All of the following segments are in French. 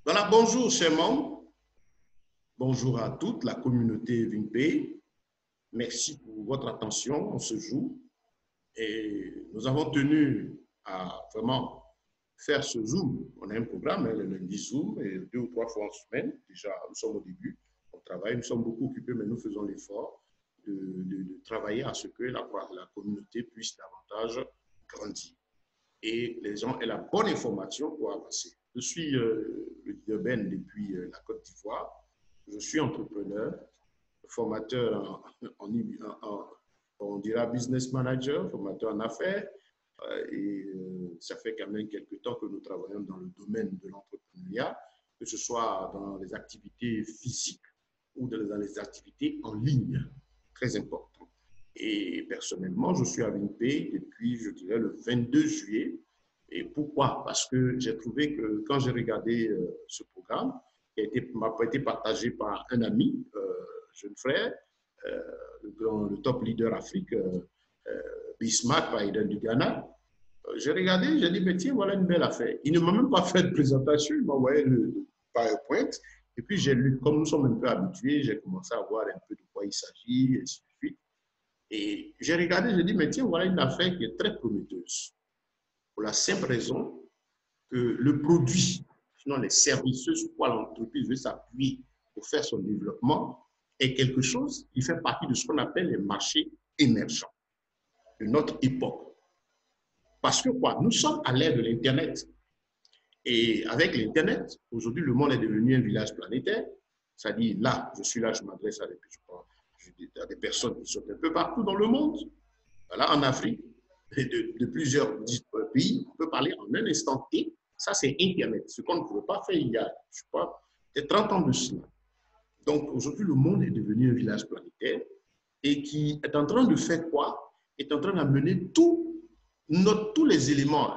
Voilà, bonjour chers membres, bonjour à toute la communauté VinPay. Merci pour votre attention en ce jour. Et nous avons tenu à vraiment faire ce Zoom. On a un programme, le lundi Zoom, et 2 ou 3 fois en semaine. Déjà, nous sommes au début, on travaille, nous sommes beaucoup occupés, mais nous faisons l'effort de travailler à ce que la communauté puisse davantage grandir. Et les gens aient la bonne information pour avancer. Je suis le leader Ben depuis la Côte d'Ivoire. Je suis entrepreneur, formateur on dira business manager, formateur en affaires. Ça fait quand même quelques temps que nous travaillons dans le domaine de l'entrepreneuriat, que ce soit dans les activités physiques ou dans les activités en ligne. Très important. Et personnellement, je suis à VinPay depuis, je dirais, le 22 juillet. Et pourquoi? Parce que j'ai trouvé que quand j'ai regardé ce programme, qui m'a été partagé par un ami, jeune frère, le top leader Afrique, Bismarck Biden du Ghana, j'ai regardé, j'ai dit, mais tiens, voilà une belle affaire. Il ne m'a même pas fait de présentation, il m'a envoyé le PowerPoint. Et puis j'ai lu, comme nous sommes un peu habitués, j'ai commencé à voir un peu de quoi il s'agit, et ainsi de suite. Et j'ai regardé, j'ai dit, mais tiens, voilà une affaire qui est très prometteuse. Pour la simple raison que le produit, sinon les services sur quoi l'entreprise veut s'appuyer pour faire son développement, est quelque chose qui fait partie de ce qu'on appelle les marchés émergents de notre époque. Parce que quoi? Nous sommes à l'ère de l'Internet. Et avec l'Internet, aujourd'hui, le monde est devenu un village planétaire. C'est-à-dire, là, je suis là, je m'adresse à des personnes qui sont un peu partout dans le monde. Voilà, en Afrique, de plusieurs pays, on peut parler en un instant T. Ça, c'est Internet. Ce qu'on ne pouvait pas faire il y a, je sais pas, peut-être 30 ans de cela. Donc, aujourd'hui, le monde est devenu un village planétaire et qui est en train de faire quoi? Est en train d'amener tous les éléments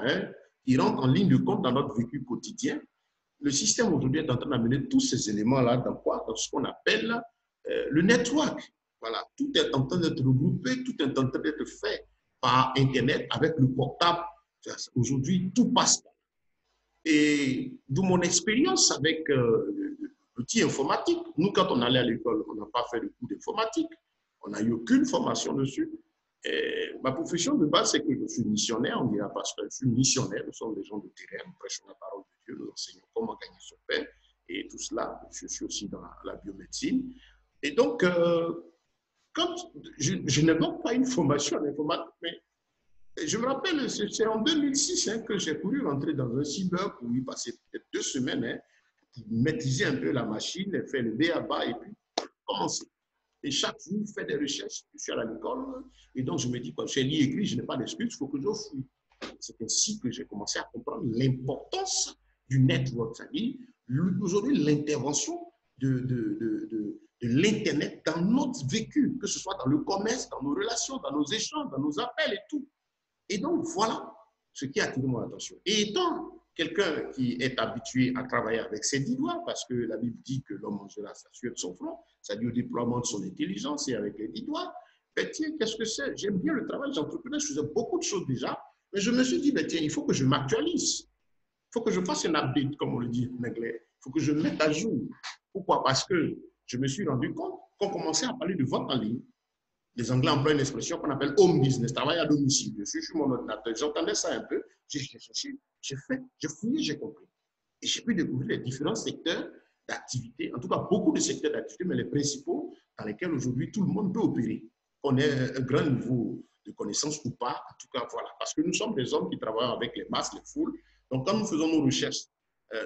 qui rentrent en ligne de compte dans notre vécu quotidien. Le système aujourd'hui est en train d'amener tous ces éléments-là dans quoi? Dans ce qu'on appelle le network. Voilà, tout est en train d'être regroupé, tout est en train d'être fait par Internet avec le portable. Aujourd'hui, tout passe. Et d'où mon expérience avec l'outil informatique. Nous, quand on allait à l'école, on n'a pas fait de cours d'informatique. On n'a eu aucune formation dessus. Et ma profession de base, c'est que je suis missionnaire, on dira parce que je suis missionnaire, nous sommes des gens de terrain, nous prêchons la parole de Dieu, nous enseignons comment gagner son pain et tout cela. Je suis aussi dans la biomédecine. Et donc, quand je n'ai donc pas une formation en informatique, mais je me rappelle, c'est en 2006 que j'ai couru rentrer dans un cyber pour y passer peut-être 2 semaines, pour maîtriser un peu la machine, faire le B.A.B.A. et puis commencer. Et chaque jour, je fais des recherches. Je suis à l'école et donc je me dis, quand j'ai lu écrit, je n'ai pas d'excuse, il faut que je fouille. C'est ainsi que j'ai commencé à comprendre l'importance du network. C'est-à-dire, aujourd'hui, l'intervention de l'Internet dans notre vécu, que ce soit dans le commerce, dans nos relations, dans nos échanges, dans nos appels et tout. Et donc, voilà ce qui a attiré mon attention. Et étant quelqu'un qui est habitué à travailler avec ses 10 doigts, parce que la Bible dit que l'homme mangera sa sueur de son front, c'est-à-dire au déploiement de son intelligence et avec les 10 doigts, ben tiens, qu'est-ce que c'est? J'aime bien le travail d'entrepreneur, je faisais beaucoup de choses déjà, mais je me suis dit, ben tiens, il faut que je m'actualise. Il faut que je fasse un update, comme on le dit en anglais. Il faut que je me mette à jour. Pourquoi? Parce que je me suis rendu compte qu'on commençait à parler de vente en ligne. Les Anglais emploient une expression qu'on appelle home business, travail à domicile. Je suis sur mon ordinateur, j'entendais ça un peu, j'ai cherché, j'ai fait, j'ai fouillé, j'ai compris. Et j'ai pu découvrir les différents secteurs d'activité, en tout cas beaucoup de secteurs d'activité, mais les principaux dans lesquels aujourd'hui tout le monde peut opérer. On ait un grand niveau de connaissances ou pas, en tout cas voilà, parce que nous sommes des hommes qui travaillent avec les masses, les foules. Donc quand nous faisons nos recherches,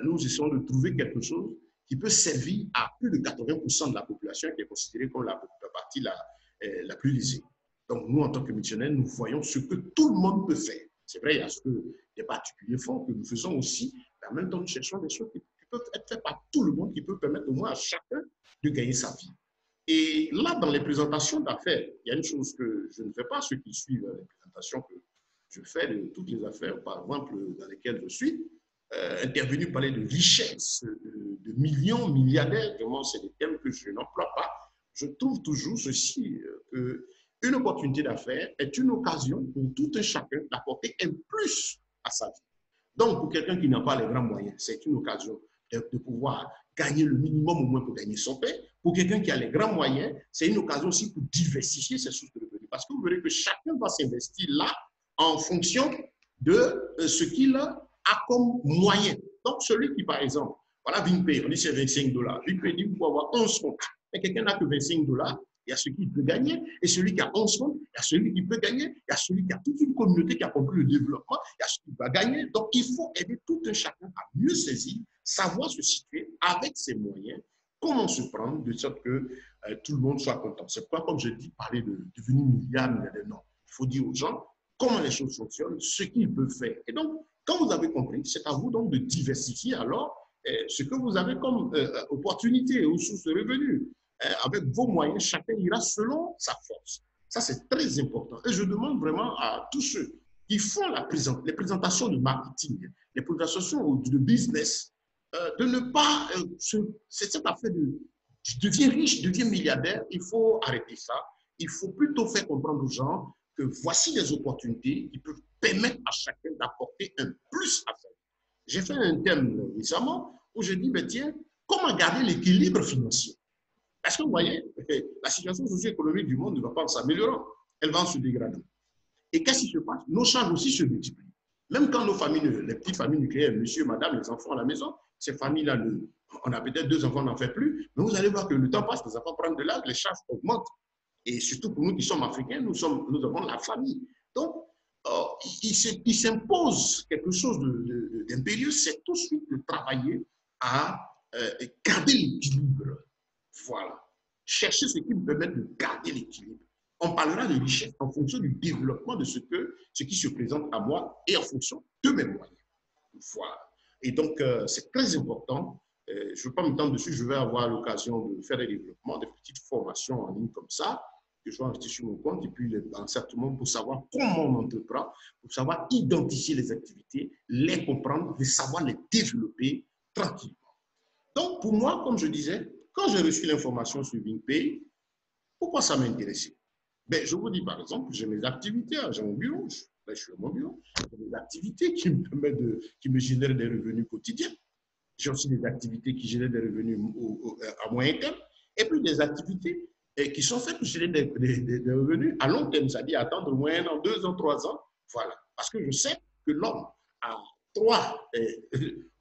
nous essayons de trouver quelque chose qui peut servir à plus de 80% de la population qui est considérée comme la partie la plus lisible. Donc, nous, en tant que missionnaires, nous voyons ce que tout le monde peut faire. C'est vrai, il y a ce que des particuliers font, que nous faisons aussi, mais en même temps, nous cherchons des choses qui peuvent être faites par tout le monde, qui peuvent permettre au moins à chacun de gagner sa vie. Et là, dans les présentations d'affaires, il y a une chose que je ne fais pas, ceux qui suivent les présentations que je fais de toutes les affaires, par exemple, dans lesquelles je suis, intervenu parler de richesse, de millions, milliardaires, vraiment, c'est des thèmes que je n'emploie pas. Je trouve toujours ceci, qu'une opportunité d'affaires est une occasion pour tout un chacun d'apporter un plus à sa vie. Donc, pour quelqu'un qui n'a pas les grands moyens, c'est une occasion de pouvoir gagner le minimum au moins pour gagner son pain. Pour quelqu'un qui a les grands moyens, c'est une occasion aussi pour diversifier ses sources de revenus. Parce que vous verrez que chacun va s'investir là en fonction de ce qu'il a comme moyen. Donc, celui qui, par exemple, voilà, VinPay, on dit c'est $25. VinPay dit qu'il faut avoir 11 comptes. Mais quelqu'un n'a que $25, il y a celui qui peut gagner, et celui qui a 11 comptes, il y a celui qui peut gagner, il y a celui qui a toute une communauté qui a compris le développement, il y a celui qui va gagner. Donc, il faut aider tout un chacun à mieux saisir, savoir se situer avec ses moyens, comment se prendre, de sorte que tout le monde soit content. C'est pourquoi, comme je dis, parler de devenir milliardaire, non. Il faut dire aux gens comment les choses fonctionnent, ce qu'ils peuvent faire. Et donc, quand vous avez compris, c'est à vous donc de diversifier alors ce que vous avez comme opportunité ou source de revenus. Avec vos moyens, chacun ira selon sa force. Ça, c'est très important. Et je demande vraiment à tous ceux qui font les présentations de marketing, les présentations de business, de ne pas, c'est cette affaire de je deviens riche, je deviens milliardaire, il faut arrêter ça. Il faut plutôt faire comprendre aux gens que voici des opportunités qui peuvent permettre à chacun d'apporter un plus à sa vie. J'ai fait un thème récemment où je dis, ben tiens, comment garder l'équilibre financier? Parce que vous voyez, la situation socio-économique du monde ne va pas s'améliorer, elle va se dégrader. Et qu'est-ce qui se passe? Nos charges aussi se multiplient. Même quand nos familles, les petites familles nucléaires, monsieur, madame, les enfants à la maison, ces familles-là, on a peut-être 2 enfants, on n'en fait plus, mais vous allez voir que le temps passe, les enfants prennent de l'âge, les charges augmentent. Et surtout pour nous qui sommes africains, nous avons la famille. Donc, il s'impose quelque chose d'impérieux, c'est tout de suite de travailler à garder l'équilibre. Voilà. Chercher ce qui me permet de garder l'équilibre. On parlera de richesse en fonction du développement de ce qui se présente à moi et en fonction de mes moyens. Voilà. Et donc, c'est très important. Je ne veux pas me tendre dessus, je vais avoir l'occasion de faire des développements, des petites formations en ligne comme ça, que je vais investir sur mon compte, et puis certainement pour savoir comment on entreprend, pour savoir identifier les activités, les comprendre, et savoir les développer tranquillement. Donc, pour moi, comme je disais, quand j'ai reçu l'information sur VinPay, pourquoi ça m'intéressait? Ben, je vous dis par exemple, j'ai mes activités, j'ai mon bureau, je suis à mon bureau, j'ai des activités qui me permettent qui me génèrent des revenus quotidiens. J'ai aussi des activités qui génèrent des revenus à moyen terme, et puis des activités qui sont faites pour générer des revenus à long terme, c'est-à-dire attendre au moins 1 an, 2 ans, 3 ans. Voilà. Parce que je sais que l'homme a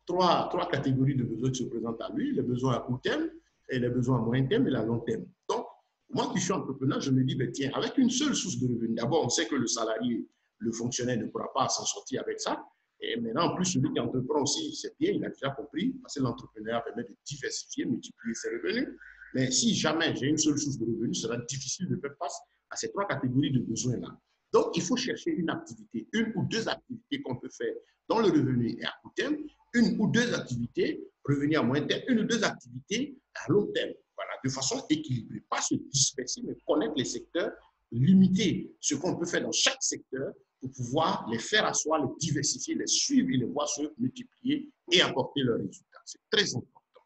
trois catégories de besoins qui se présentent à lui, les besoins à court terme, et les besoins à moyen terme et à long terme. Donc, moi qui suis entrepreneur, je me dis, ben, tiens, avec une seule source de revenus, d'abord, on sait que le salarié, le fonctionnaire ne pourra pas s'en sortir avec ça. Et maintenant, en plus, celui qui entreprend aussi, c'est bien, il a déjà compris, parce que l'entrepreneuriat permet de diversifier, multiplier ses revenus. Mais si jamais j'ai une seule source de revenus, ce sera difficile de faire face à ces 3 catégories de besoins-là. Donc, il faut chercher une activité, 1 ou 2 activités qu'on peut faire dans le revenu et à court terme, 1 ou 2 activités, revenus à moyen terme, 1 ou 2 activités à long terme. Voilà, de façon équilibrée. Pas se disperser, mais connaître les secteurs, limiter ce qu'on peut faire dans chaque secteur pour pouvoir les faire à soi, les diversifier, les suivre et les voir se multiplier et apporter leurs résultats. C'est très important.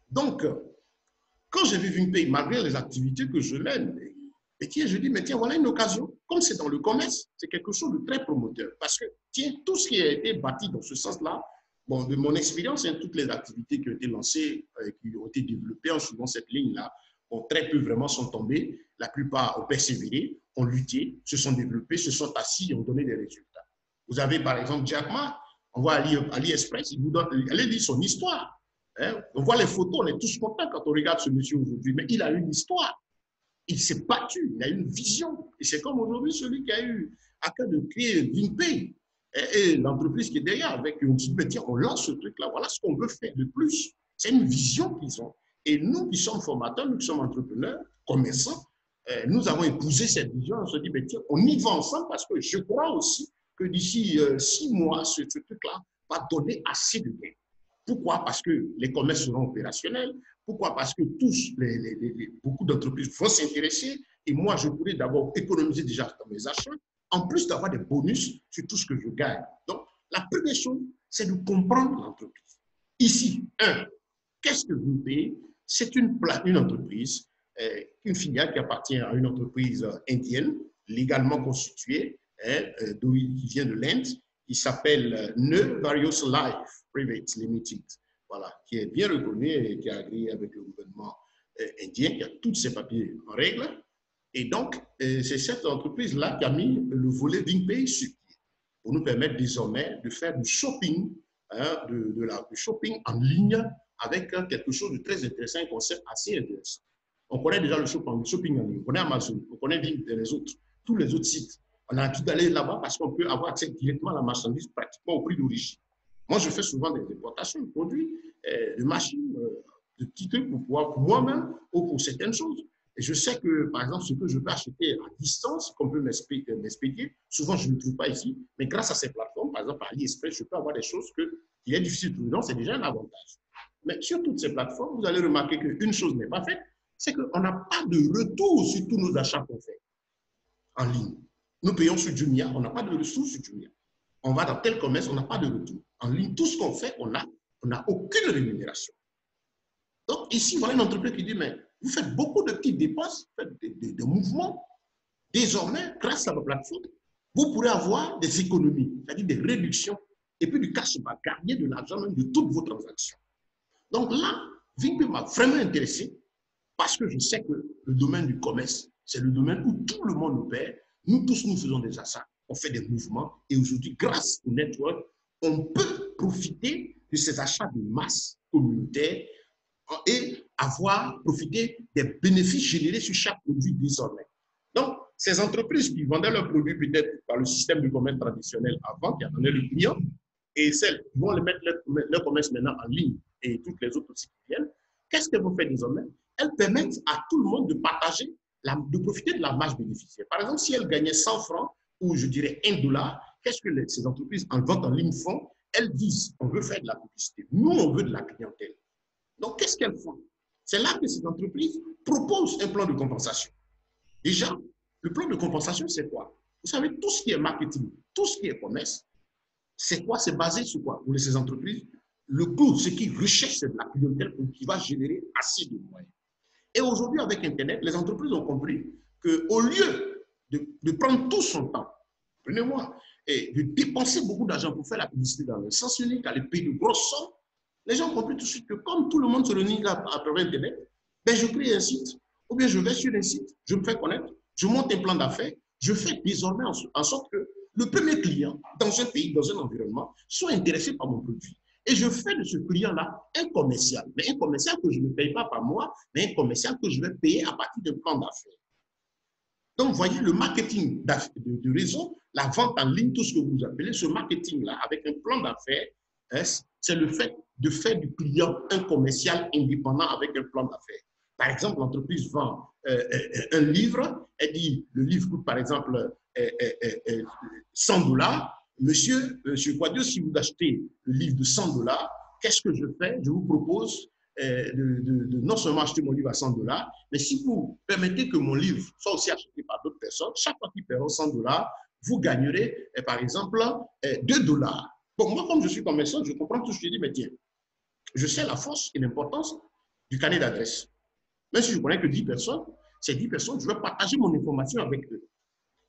Donc, quand j'ai vu VinPay, malgré les activités que je lène, et tiens, je dis, mais tiens, voilà une occasion. Comme c'est dans le commerce, c'est quelque chose de très promoteur. Parce que, tiens, tout ce qui a été bâti dans ce sens-là, bon, de mon expérience, hein, toutes les activités qui ont été lancées, qui ont été développées en suivant cette ligne-là, bon, très peu vraiment sont tombés. La plupart ont persévéré, ont lutté, se sont développés, se sont assis et ont donné des résultats. Vous avez par exemple Jack Ma, on voit AliExpress, allez lire son histoire. Hein? On voit les photos, on est tous contents quand on regarde ce monsieur aujourd'hui, mais il a une histoire. Il s'est battu, il a une vision. Et c'est comme aujourd'hui celui qui a eu à cœur de créer VinPay et l'entreprise qui est derrière avec on dit, tiens, on lance ce truc-là, voilà ce qu'on veut faire de plus. C'est une vision qu'ils ont. Et nous qui sommes formateurs, nous qui sommes entrepreneurs, commerçants, nous avons épousé cette vision. On se dit, tiens, on y va ensemble parce que je crois aussi que d'ici 6 mois, ce truc-là va donner assez de gains. Pourquoi? Parce que les commerces seront opérationnels. Pourquoi? Parce que beaucoup d'entreprises vont s'intéresser. Et moi, je pourrais d'abord économiser déjà dans mes achats, en plus d'avoir des bonus sur tout ce que je gagne. Donc, la première chose, c'est de comprendre l'entreprise. Ici, qu'est-ce que vous payez? C'est une entreprise, une filiale qui appartient à une entreprise indienne, légalement constituée, qui vient de l'Inde, qui s'appelle Ne Various Life Private Limited. voilà, qui est bien reconnu et qui est agréé avec le gouvernement indien, qui a tous ses papiers en règle. Et donc, c'est cette entreprise-là qui a mis le volet VingPay sur pied pour nous permettre désormais de faire du shopping, hein, du shopping en ligne avec quelque chose de très intéressant, un concept assez intéressant. On connaît déjà le shopping en ligne, on connaît Amazon, on connaît les autres, tous les autres sites. On a l'habitude d'aller là-bas parce qu'on peut avoir accès directement à la marchandise pratiquement au prix d'origine. Moi, je fais souvent des importations de produits, de machines, de petits trucs pour moi-même ou pour certaines choses. Et je sais que, par exemple, ce que je peux acheter à distance, qu'on peut m'expédier, souvent je ne le trouve pas ici, mais grâce à ces plateformes, par exemple, AliExpress, je peux avoir des choses qu'il est difficile de trouver. Donc, c'est déjà un avantage. Mais sur toutes ces plateformes, vous allez remarquer qu'une chose n'est pas faite, c'est qu'on n'a pas de retour sur tous nos achats qu'on fait en ligne. Nous payons sur Jumia, on n'a pas de ressources sur Jumia. On va dans tel commerce, on n'a pas de retour. En ligne, tout ce qu'on fait, on n'a aucune rémunération. Donc ici, voilà une entreprise qui dit, mais vous faites beaucoup de petites dépenses, vous faites des mouvements. Désormais, grâce à la plateforme, vous pourrez avoir des économies, c'est-à-dire des réductions, et puis du cashback, gagner de l'argent même de toutes vos transactions. Donc là, VingPay m'a vraiment intéressé parce que je sais que le domaine du commerce, c'est le domaine où tout le monde opère. Nous tous, nous faisons des achats, on fait des mouvements, et aujourd'hui, grâce au network, on peut profiter de ces achats de masse communautaire et profiter des bénéfices générés sur chaque produit désormais. Donc, ces entreprises qui vendaient leurs produits peut-être par le système du commerce traditionnel avant, qui attendaient le client, et celles qui vont mettre leur commerce maintenant en ligne et toutes les autres aussi qui viennent, qu'est-ce qu'elles vont faire désormais? Elles permettent à tout le monde de partager, de profiter de la marge bénéficiaire. Par exemple, si elles gagnaient 100 francs ou je dirais $1, qu'est-ce que ces entreprises en vente en ligne font? Elles disent, on veut faire de la publicité. Nous, on veut de la clientèle. Donc, qu'est-ce qu'elles font? C'est là que ces entreprises proposent un plan de compensation. Déjà, le plan de compensation, c'est quoi? Vous savez, tout ce qui est marketing, tout ce qui est commerce, c'est quoi? C'est basé sur quoi? Pour ces entreprises, le coût, ce qu'ils recherchent, c'est de la clientèle qui va générer assez de moyens. Et aujourd'hui, avec Internet, les entreprises ont compris qu'au lieu de prendre tout son temps, prenez-moi, et de dépenser beaucoup d'argent pour faire la publicité dans le sens unique, aller payer de grosses sommes, les gens ont compris tout de suite que comme tout le monde se réunit à travers Internet, ben je crée un site, ou bien je vais sur un site, je me fais connaître, je monte un plan d'affaires, je fais désormais en sorte que le premier client dans un pays, dans un environnement, soit intéressé par mon produit. Et je fais de ce client-là un commercial, mais un commercial que je ne paye pas par mois, mais un commercial que je vais payer à partir d'un plan d'affaires. Donc, vous voyez, le marketing de réseau, la vente en ligne, tout ce que vous appelez, ce marketing-là, avec un plan d'affaires, c'est le fait de faire du client un commercial indépendant avec un plan d'affaires. Par exemple, l'entreprise vend un livre, elle dit, le livre coûte par exemple $100. Monsieur Quadio, si vous achetez le livre de $100, qu'est-ce que je fais? Je vous propose de non seulement acheter mon livre à $100, mais si vous permettez que mon livre soit aussi acheté par d'autres personnes, chaque fois qu'ils paieront $100, vous gagnerez, par exemple, $2. Bon, moi, comme je suis commerçant, je comprends tout ce que je dis, mais tiens, je sais la force et l'importance du carnet d'adresse. Même si je ne connais que 10 personnes, ces 10 personnes, je vais partager mon information avec eux.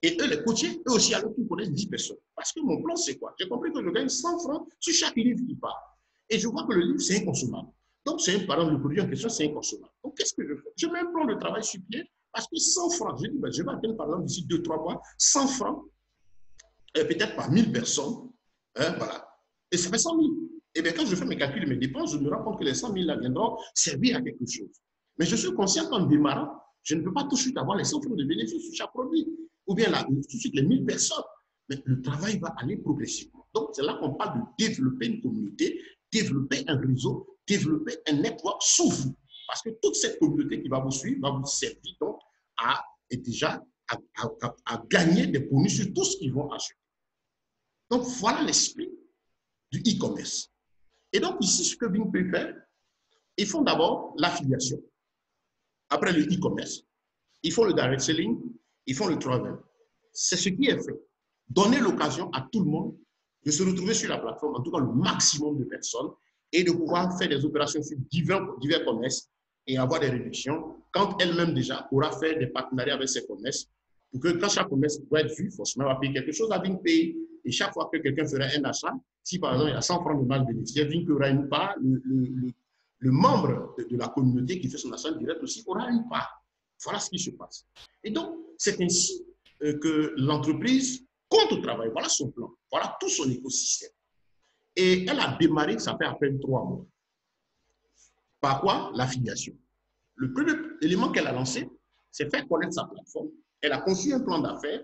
Et eux, les coachés, eux aussi, alors qu'ils connaissent 10 personnes. Parce que mon plan, c'est quoi? J'ai compris que je gagne 100 francs sur chaque livre qui part. Et je vois que le livre, c'est inconsommable. Donc, par exemple, le produit en question, c'est inconsommable. Donc, qu'est-ce que je fais? Je mets un plan de travail sur pied parce que 100 francs, je dis, ben, je vais atteindre, par exemple, d'ici 2-3 mois, 100 francs, peut-être par 1000 personnes. Hein, voilà. Et ça fait 100 000. Et bien, quand je fais mes calculs et mes dépenses, je me rends compte que les 100 000 là viendront servir à quelque chose. Mais je suis conscient qu'en démarrant, je ne peux pas tout de suite avoir les 100 francs de bénéfice sur chaque produit. Ou bien là, tout de suite les 1000 personnes. Mais le travail va aller progressivement. Donc, c'est là qu'on parle de développer une communauté, développer un réseau, développer un network sous vous. Parce que toute cette communauté qui va vous suivre va vous servir donc à gagner des bonus sur tout ce qu'ils vont acheter. Donc, voilà l'esprit du e-commerce. Et donc, ici, ce que VingPay fait, ils font d'abord l'affiliation. Après le e-commerce, ils font le direct selling, ils font le travel. C'est ce qui est fait. Donner l'occasion à tout le monde de se retrouver sur la plateforme, en tout cas le maximum de personnes, et de pouvoir faire des opérations sur divers commerces et avoir des réductions quand elle-même déjà aura fait des partenariats avec ces commerces pour que quand chaque commerce doit être vu, forcément, on va payer quelque chose à VingPay. et chaque fois que quelqu'un fera un achat, si par exemple il y a 100 francs de marge bénéficiaire, VINPE aura une part, le membre de la communauté qui fait son achat direct aussi aura une part. Voilà ce qui se passe. Et donc, c'est ainsi que l'entreprise compte au travail. Voilà son plan. Voilà tout son écosystème. Et elle a démarré, ça fait à peine 3 mois. Par quoi? L'affiliation. Le premier élément qu'elle a lancé, c'est faire connaître sa plateforme. Elle a conçu un plan d'affaires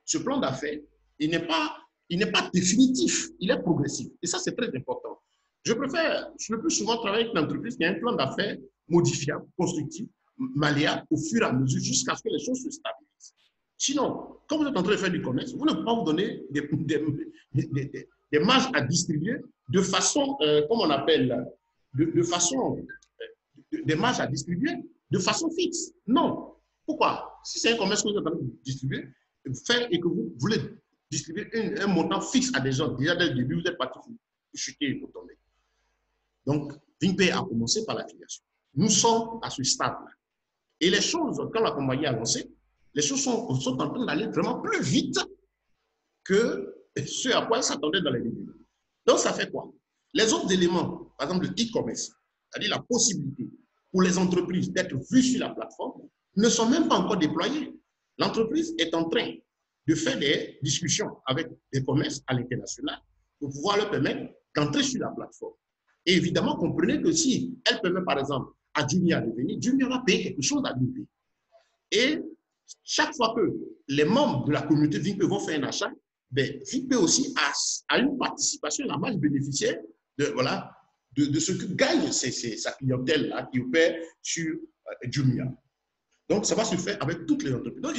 ce plan d'affaires, il n'est pas définitif, il est progressif. Et ça, c'est très important. Je le plus souvent travailler avec une entreprise qui a un plan d'affaires modifiable, constructif, malléable au fur et à mesure jusqu'à ce que les choses se stabilisent. Sinon, quand vous êtes en train de faire du commerce, vous ne pouvez pas vous donner des marges à distribuer de façon, comment on appelle, de façon, des marges à distribuer de façon fixe. Non. Pourquoi? Si c'est un commerce que vous êtes en train de distribuer, faire et que vous voulez distribuer un montant fixe à des gens, déjà dès le début, vous êtes parti pour chuter et pour tomber. Donc, VINPE a commencé par l'affiliation. Nous sommes à ce stade-là. Et les choses, quand la compagnie a lancé, les choses sont en train d'aller vraiment plus vite que ce à quoi elle s'attendait dans les débuts. Donc, ça fait quoi? Les autres éléments, par exemple le e-commerce, c'est-à-dire la possibilité pour les entreprises d'être vues sur la plateforme, ne sont même pas encore déployées. L'entreprise est en train de faire des discussions avec des commerces à l'international pour pouvoir leur permettre d'entrer sur la plateforme. Et évidemment, comprenez que si elle permet, par exemple, à Jumia de venir, Jumia va payer quelque chose à VINPE. Et chaque fois que les membres de la communauté VINPE vont faire un achat, ben, VINPE aussi a une participation, la marge bénéficiaire de ce que gagne sa clientèle-là qui opère sur Jumia. Donc, ça va se faire avec toutes les entreprises. Donc,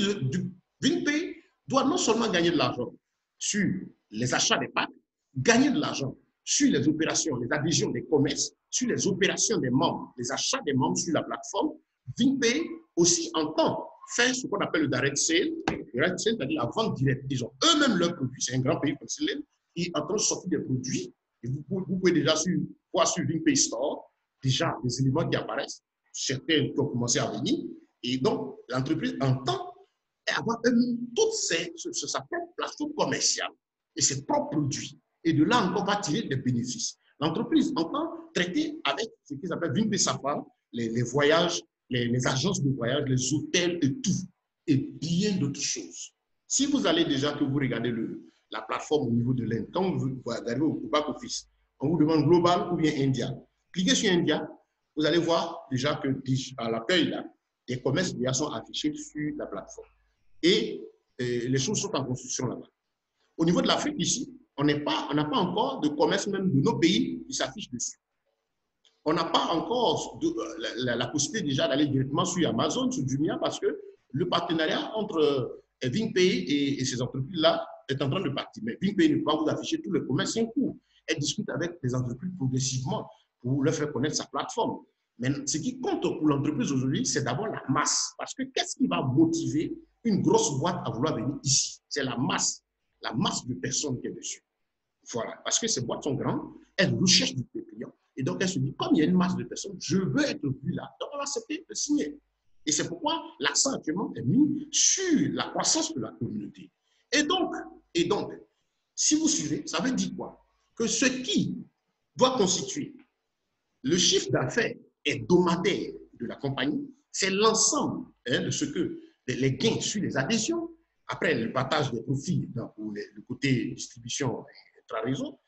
VINPE doit non seulement gagner de l'argent sur les achats des packs, gagner de l'argent sur les opérations, les adhésions des commerces, sur les opérations des membres, les achats des membres sur la plateforme. VINPE aussi entend faire ce qu'on appelle le direct sale. Le direct sale, c'est-à-dire la vente directe. Ils ont eux-mêmes leurs produits. C'est un grand pays comme Célène. Ils sont en train de sortir des produits. Et vous pouvez déjà voir sur VINPE Store déjà des éléments qui apparaissent. Certains qui ont commencé à venir. Et donc, l'entreprise entend avoir toute sa propre plateforme commerciale et ses propres produits. Et de là, on va tirer des bénéfices. L'entreprise entend traiter avec ce qu'ils appellent VINPE Safari, les voyages, les agences de voyage, les hôtels et tout, et bien d'autres choses. Si vous allez déjà que vous regardez la plateforme au niveau de l'Inde, quand vous arrivez au back-office, on vous demande Global ou bien India. Cliquez sur India, vous allez voir déjà que à l'accueil, là, les commerces déjà sont affichés sur la plateforme. Et les choses sont en construction là-bas. Au niveau de l'Afrique, ici, on n'a pas encore de commerce même de nos pays qui s'affiche dessus. On n'a pas encore la possibilité déjà d'aller directement sur Amazon, sur Jumia, parce que le partenariat entre VINPE et ces entreprises-là est en train de partir. Mais VINPE ne peut pas vous afficher tous les commerces en cours. Elle discute avec les entreprises progressivement pour leur faire connaître sa plateforme. Mais ce qui compte pour l'entreprise aujourd'hui, c'est d'abord la masse. Parce que qu'est-ce qui va motiver une grosse boîte à vouloir venir ici? C'est la masse de personnes qui est dessus. Voilà. Parce que ces boîtes sont grandes, elles recherchent des clients. Et donc, elles se disent, comme il y a une masse de personnes, je veux être vu là. Donc, on va accepter de signer. Et c'est pourquoi l'accent actuellement est mis sur la croissance de la communauté. Et donc, si vous suivez, ça veut dire quoi? Que ce qui doit constituer le chiffre d'affaires hebdomadaire de la compagnie, c'est l'ensemble de ce que les gains sur les adhésions, après le partage des profits pour le côté distribution intra-réseau,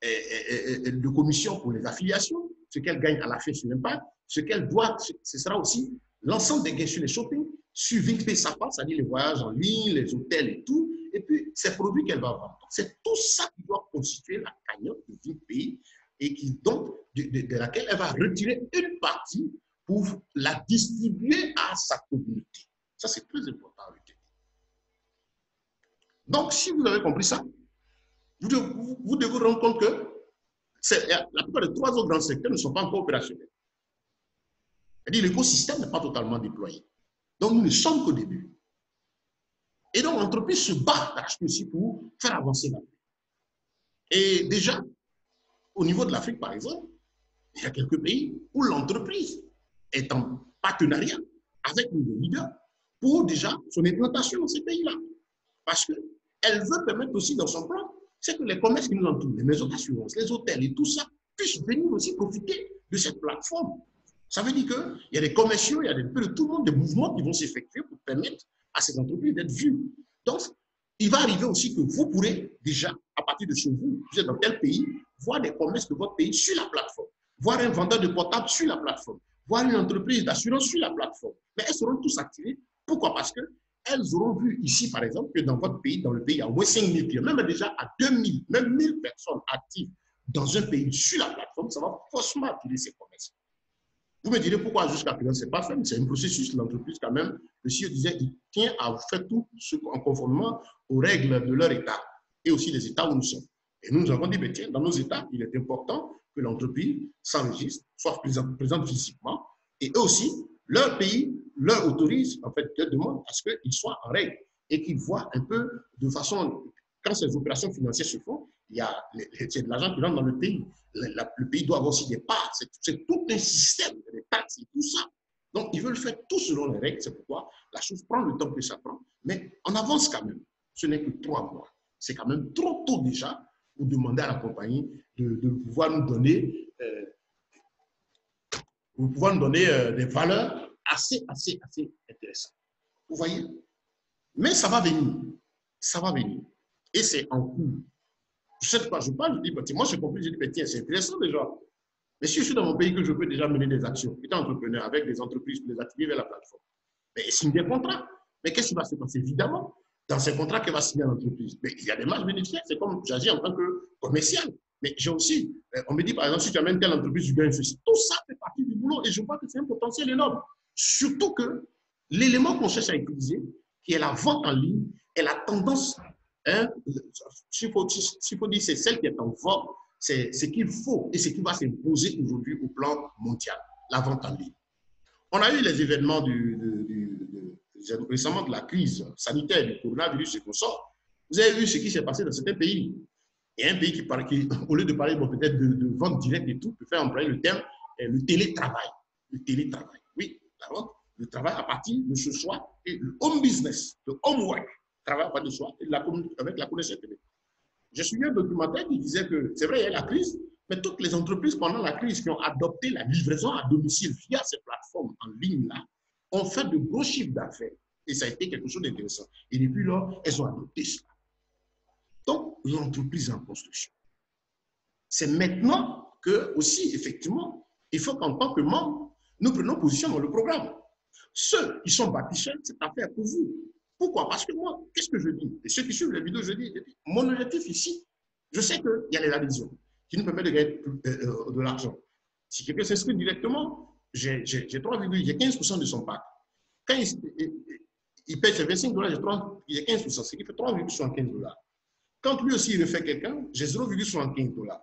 de commission pour les affiliations, ce qu'elle gagne à la fin sur l'impact, ce qu'elle doit, ce sera aussi l'ensemble des gains sur les shopping, sur VINPE Safari, c'est-à-dire les voyages en ligne, les hôtels et tout, et puis ces produits qu'elle va vendre. C'est tout ça qui doit constituer la cagnotte de VINPE et qui, donc, de laquelle elle va retirer une partie pour la distribuer à sa communauté. Ça, c'est très important à retenir. Donc, si vous avez compris ça, vous devez vous rendre compte que la plupart des 3 autres grands secteurs ne sont pas encore opérationnels. C'est-à-dire que l'écosystème n'est pas totalement déployé. Donc, nous ne sommes qu'au début. Et donc, l'entreprise se bat aussi pour faire avancer l'Afrique. Et déjà, au niveau de l'Afrique, par exemple, il y a quelques pays où l'entreprise est en partenariat avec les leaders pour déjà son implantation dans ces pays-là. Parce que elle veut permettre aussi dans son plan, c'est que les commerces qui nous entourent, les maisons d'assurance, les hôtels et tout ça, puissent venir aussi profiter de cette plateforme. Ça veut dire qu'il y a des commerciaux, il y a peu de tout le monde, des mouvements qui vont s'effectuer pour permettre à ces entreprises d'être vues. Donc, il va arriver aussi que vous pourrez déjà, à partir de chez vous, vous êtes dans tel pays, voir des commerces de votre pays sur la plateforme, voir un vendeur de portable sur la plateforme, voir une entreprise d'assurance sur la plateforme. Mais elles seront tous activées. Pourquoi? Parce qu'elles auront vu ici, par exemple, que dans votre pays, dans le pays, il y a au moins 5 000 clients, même déjà à 2 000, même 1 000 personnes actives dans un pays sur la plateforme, ça va forcément attirer ces commerces. Vous me direz pourquoi jusqu'à présent, ce n'est pas fait, mais c'est un processus. L'entreprise, quand même, le CEO disait, il tient à faire tout ce en conformément aux règles de leur État et aussi des États où nous sommes. Et nous avons dit, ben, tiens, dans nos États, il est important que l'entreprise s'enregistre, soit présente physiquement, et eux aussi, leur pays leur autorise, en fait, leur demande à ce qu'ils soient en règle et qu'ils voient un peu de façon, quand ces opérations financières se font, il y a de l'argent qui rentre dans le pays. Le pays doit avoir aussi des parts. C'est tout un système, des taxes et tout ça. Donc, ils veulent faire tout selon les règles. C'est pourquoi la chose prend le temps que ça prend. Mais on avance quand même. Ce n'est que 3 mois. C'est quand même trop tôt déjà pour demander à la compagnie de pouvoir nous donner, des valeurs assez intéressantes. Vous voyez? Mais ça va venir. Ça va venir. Et c'est en cours. Je sais de quoi je parle, je dis, moi j'ai compris, j'ai dit, tiens, c'est intéressant déjà. Mais si je suis dans mon pays que je peux déjà mener des actions, étant entrepreneur avec des entreprises pour les activer vers la plateforme, mais signe des contrats. Mais qu'est-ce qui va se passer? Évidemment, dans ces contrats qu'elle va signer l'entreprise, mais il y a des marges bénéficiaires, c'est comme j'agis en tant que commercial. Mais j'ai aussi, on me dit par exemple, si tu amènes telle entreprise, tu gagnes ceci. Tout ça fait partie du boulot et je crois que c'est un potentiel énorme. Surtout que l'élément qu'on cherche à utiliser, qui est la vente en ligne, est la tendance. S'il faut dire, c'est celle qui est en vogue, c'est ce qu'il faut et ce qui va s'imposer aujourd'hui au plan mondial, la vente en ligne. On a eu les événements récemment de la crise sanitaire du coronavirus et tout ça. Vous avez vu ce qui s'est passé dans certains pays. Il y a un pays qui au lieu de parler peut-être de vente directe et tout, peut faire employer le terme le télétravail. Le télétravail, oui, la vente, le travail à partir de ce soi et le home business, le home work. Travail à partir de soi et avec la connaissance télé. Je suis un documentaire qui disait que c'est vrai, il y a la crise, mais toutes les entreprises pendant la crise qui ont adopté la livraison à domicile via ces plateformes en ligne-là ont fait de gros chiffres d'affaires. Et ça a été quelque chose d'intéressant. Et depuis lors, elles ont adopté cela. Donc, l'entreprise en construction. C'est maintenant que, aussi, effectivement, il faut qu'en tant que membre, nous prenions position dans le programme. Ceux qui sont bâtisseurs, c'est affaire pour vous. Pourquoi? Parce que moi, qu'est-ce que je dis? Et ceux qui suivent les vidéos, je dis, mon objectif ici, je sais qu'il y a les adhésions qui nous permettent de gagner de l'argent. Si quelqu'un s'inscrit directement, j'ai 15% de son pack. Quand il paye ses $25, j'ai 15%, ce qui fait $3,75. Quand lui aussi il refait quelqu'un, j'ai $0,75.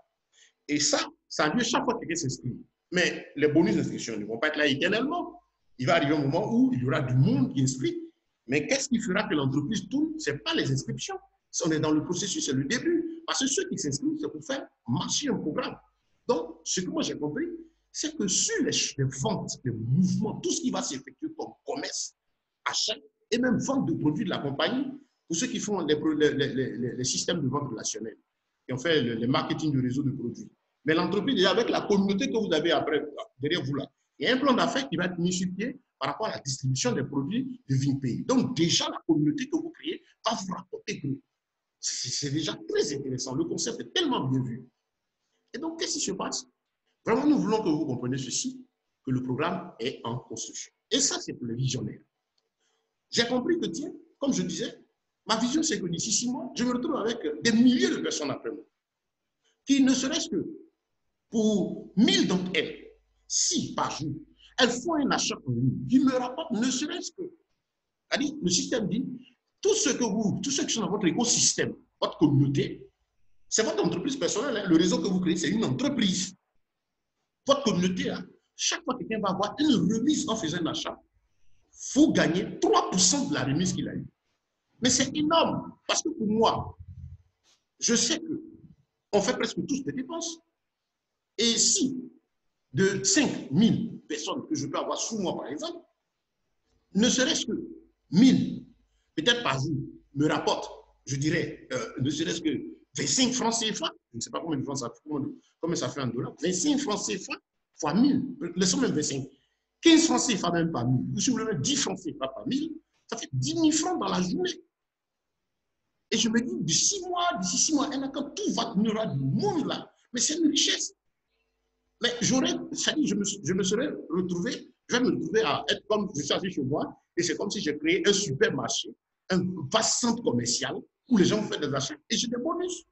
Et ça a lieu chaque fois que quelqu'un s'inscrit. Mais les bonus d'inscription ne vont pas être là éternellement. Il va arriver un moment où il y aura du monde qui inscrit. Mais qu'est-ce qui fera que l'entreprise tourne? Ce n'est pas les inscriptions. Si on est dans le processus, c'est le début. Parce que ceux qui s'inscrivent, c'est pour faire marcher un programme. Donc, ce que moi j'ai compris, c'est que sur les ventes, les mouvements, tout ce qui va s'effectuer comme commerce, achat et même vente de produits de la compagnie, pour ceux qui font les systèmes de vente relationnels, qui ont fait le marketing du réseau de produits. Mais l'entreprise, déjà avec la communauté que vous avez après, derrière vous là, il y a un plan d'affaires qui va être mis sur pied par rapport à la distribution des produits de VinPay. Donc, déjà, la communauté que vous créez va vous rapporter gros. C'est déjà très intéressant. Le concept est tellement bien vu. Et donc, qu'est-ce qui se passe? Vraiment, nous voulons que vous compreniez ceci, que le programme est en construction. Et ça, c'est pour les visionnaires. J'ai compris que, tiens, comme je disais, ma vision, c'est que d'ici 6 mois, je me retrouve avec des milliers de personnes après moi, qui ne serait-ce que pour 1000 d'entre elles, si par jour, elles font un achat en ligne qui me rapporte ne serait-ce que, le système dit, tous ceux qui sont dans votre écosystème, votre communauté, c'est votre entreprise personnelle. Hein. Le réseau que vous créez, c'est une entreprise. Votre communauté, hein, chaque fois que quelqu'un va avoir une remise en faisant un achat, vous gagnez 3% de la remise qu'il a eue. Mais c'est énorme, parce que pour moi, je sais qu'on fait presque tous des dépenses. Et si de 5000 personnes que je peux avoir sous moi, par exemple, ne serait-ce que 1000, peut-être par jour, me rapportent je dirais, ne serait-ce que 25 francs CFA, je ne sais pas combien de francs ça fait, combien ça fait en dollars, 25 francs CFA fois 1000, laissons même 25, 15 francs CFA même par 1000, ou si vous voulez 10 francs CFA par 1000, ça fait 10 000 francs dans la journée. Et je me dis, d'ici 6 mois, quand tout va venir du monde là, mais c'est une richesse. Mais j'aurais, je me serais retrouvé, je vais me retrouver à être comme je suis assis chez moi, et c'est comme si j'ai créé un supermarché, un vaste centre commercial où les gens font des achats et j'ai des bonus.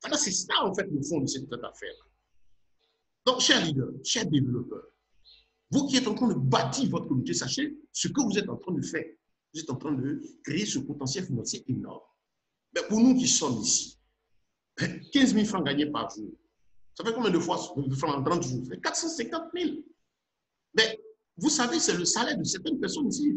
Voilà, c'est ça en fait le fond de cette affaire. Donc, chers leaders, chers développeurs, vous qui êtes en train de bâtir votre communauté, sachez ce que vous êtes en train de faire. Vous êtes en train de créer ce potentiel financier énorme. Mais pour nous qui sommes ici, 15 000 francs gagnés par jour, ça fait combien de fois de francs en 30 jours? Ça fait 450 000. Mais vous savez, c'est le salaire de certaines personnes ici.